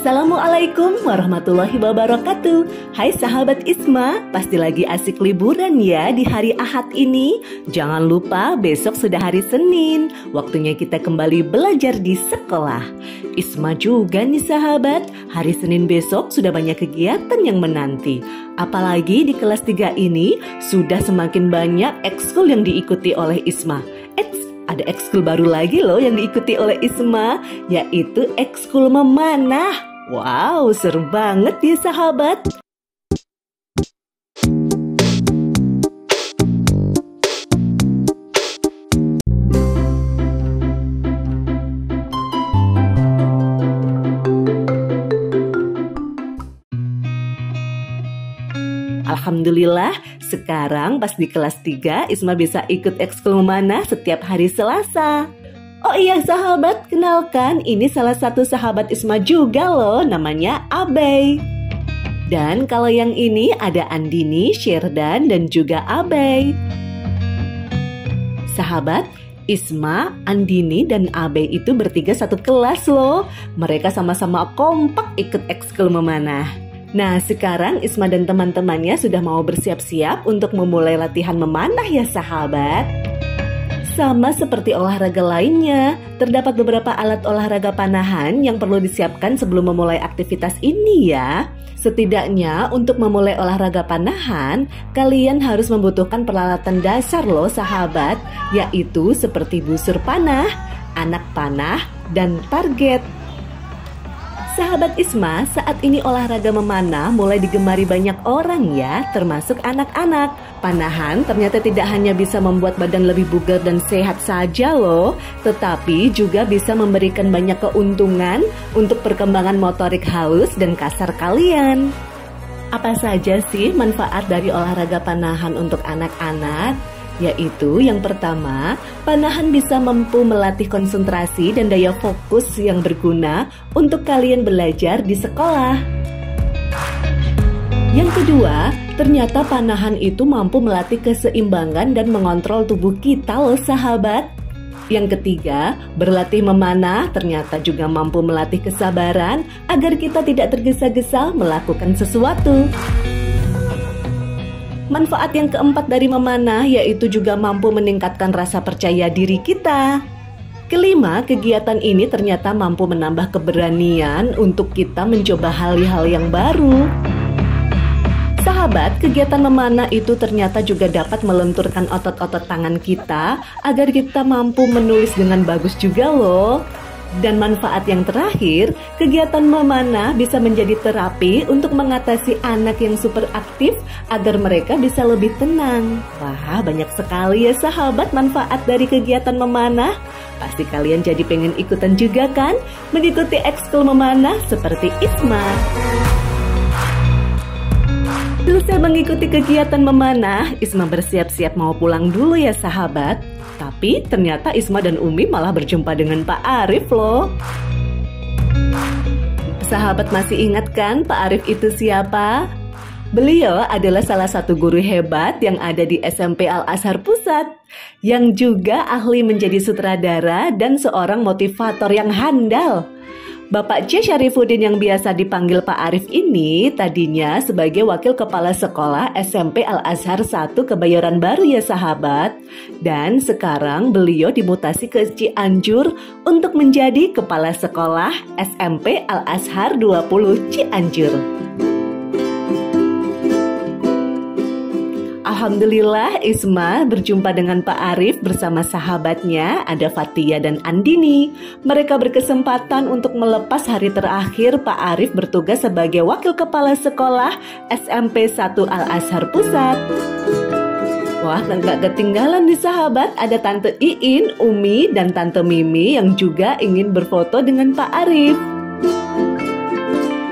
Assalamualaikum warahmatullahi wabarakatuh. Hai sahabat Isma, pasti lagi asik liburan ya di hari Ahad ini. Jangan lupa besok sudah hari Senin, waktunya kita kembali belajar di sekolah. Isma juga nih sahabat, hari Senin besok sudah banyak kegiatan yang menanti. Apalagi di kelas 3 ini sudah semakin banyak ekskul yang diikuti oleh Isma. Ada ekskul baru lagi loh yang diikuti oleh Isma, yaitu ekskul memanah. Wow, seru banget ya sahabat. Alhamdulillah, sekarang pas di kelas 3 Isma bisa ikut ekskul memanah setiap hari Selasa. Oh iya sahabat, kenalkan ini salah satu sahabat Isma juga loh, namanya Abey. Dan kalau yang ini ada Andini, Sherdan, dan juga Abey. Sahabat, Isma, Andini, dan Abey itu bertiga satu kelas loh. Mereka sama-sama kompak ikut ekskul memanah. Nah, sekarang Isma dan teman-temannya sudah mau bersiap-siap untuk memulai latihan memanah ya sahabat. Sama seperti olahraga lainnya, terdapat beberapa alat olahraga panahan yang perlu disiapkan sebelum memulai aktivitas ini ya. Setidaknya untuk memulai olahraga panahan, kalian harus membutuhkan peralatan dasar loh sahabat, yaitu seperti busur panah, anak panah, dan target. Sahabat Isma, saat ini olahraga memanah mulai digemari banyak orang ya, termasuk anak-anak. Panahan ternyata tidak hanya bisa membuat badan lebih bugar dan sehat saja loh, tetapi juga bisa memberikan banyak keuntungan untuk perkembangan motorik halus dan kasar kalian. Apa saja sih manfaat dari olahraga panahan untuk anak-anak? Yaitu yang pertama, panahan bisa mampu melatih konsentrasi dan daya fokus yang berguna untuk kalian belajar di sekolah. Yang kedua, ternyata panahan itu mampu melatih keseimbangan dan mengontrol tubuh kita loh sahabat. Yang ketiga, berlatih memanah ternyata juga mampu melatih kesabaran agar kita tidak tergesa-gesa melakukan sesuatu. Manfaat yang keempat dari memanah yaitu juga mampu meningkatkan rasa percaya diri kita. Kelima, kegiatan ini ternyata mampu menambah keberanian untuk kita mencoba hal-hal yang baru. Sahabat, kegiatan memanah itu ternyata juga dapat melenturkan otot-otot tangan kita agar kita mampu menulis dengan bagus juga loh. Dan manfaat yang terakhir, kegiatan memanah bisa menjadi terapi untuk mengatasi anak yang super aktif agar mereka bisa lebih tenang. Wah, banyak sekali ya sahabat manfaat dari kegiatan memanah. Pasti kalian jadi pengen ikutan juga kan? Mengikuti ekskul memanah seperti Isma. Selesai mengikuti kegiatan memanah, Isma bersiap-siap mau pulang dulu ya sahabat. Tapi ternyata Isma dan Umi malah berjumpa dengan Pak Arif loh. Sahabat masih ingat kan Pak Arif itu siapa? Beliau adalah salah satu guru hebat yang ada di SMP Al-Azhar Pusat, yang juga ahli menjadi sutradara dan seorang motivator yang handal. Bapak C. Syarifuddin yang biasa dipanggil Pak Arif ini tadinya sebagai wakil kepala sekolah SMP Al-Azhar 1 Kebayoran Baru ya sahabat. Dan sekarang beliau dimutasi ke Cianjur untuk menjadi kepala sekolah SMP Al-Azhar 20 Cianjur. Alhamdulillah Isma berjumpa dengan Pak Arif bersama sahabatnya ada Fatia dan Andini. Mereka berkesempatan untuk melepas hari terakhir Pak Arif bertugas sebagai wakil kepala sekolah SMP 1 Al-Azhar Pusat. Wah, nggak ketinggalan nih sahabat, ada Tante Iin, Umi, dan Tante Mimi yang juga ingin berfoto dengan Pak Arif.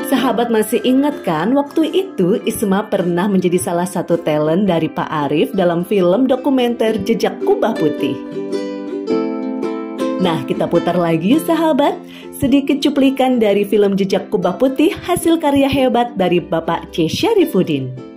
Sahabat masih ingat kan waktu itu Isma pernah menjadi salah satu talent dari Pak Arif dalam film dokumenter Jejak Kubah Putih. Nah, kita putar lagi yuk sahabat, sedikit cuplikan dari film Jejak Kubah Putih hasil karya hebat dari Bapak C. Syarifuddin.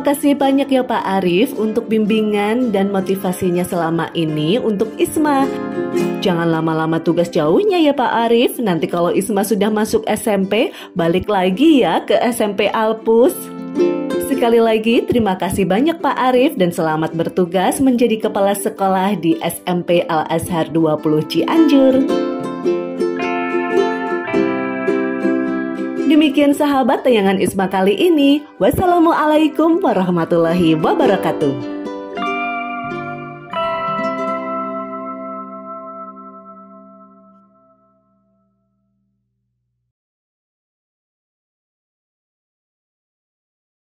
Terima kasih banyak ya Pak Arif untuk bimbingan dan motivasinya selama ini untuk Isma. Jangan lama-lama tugas jauhnya ya Pak Arif. Nanti kalau Isma sudah masuk SMP, balik lagi ya ke SMP Alpus. Sekali lagi terima kasih banyak Pak Arif dan selamat bertugas menjadi kepala sekolah di SMP Al Azhar 20 Cianjur. Demikian sahabat tayangan Isma kali ini. Wassalamualaikum warahmatullahi wabarakatuh.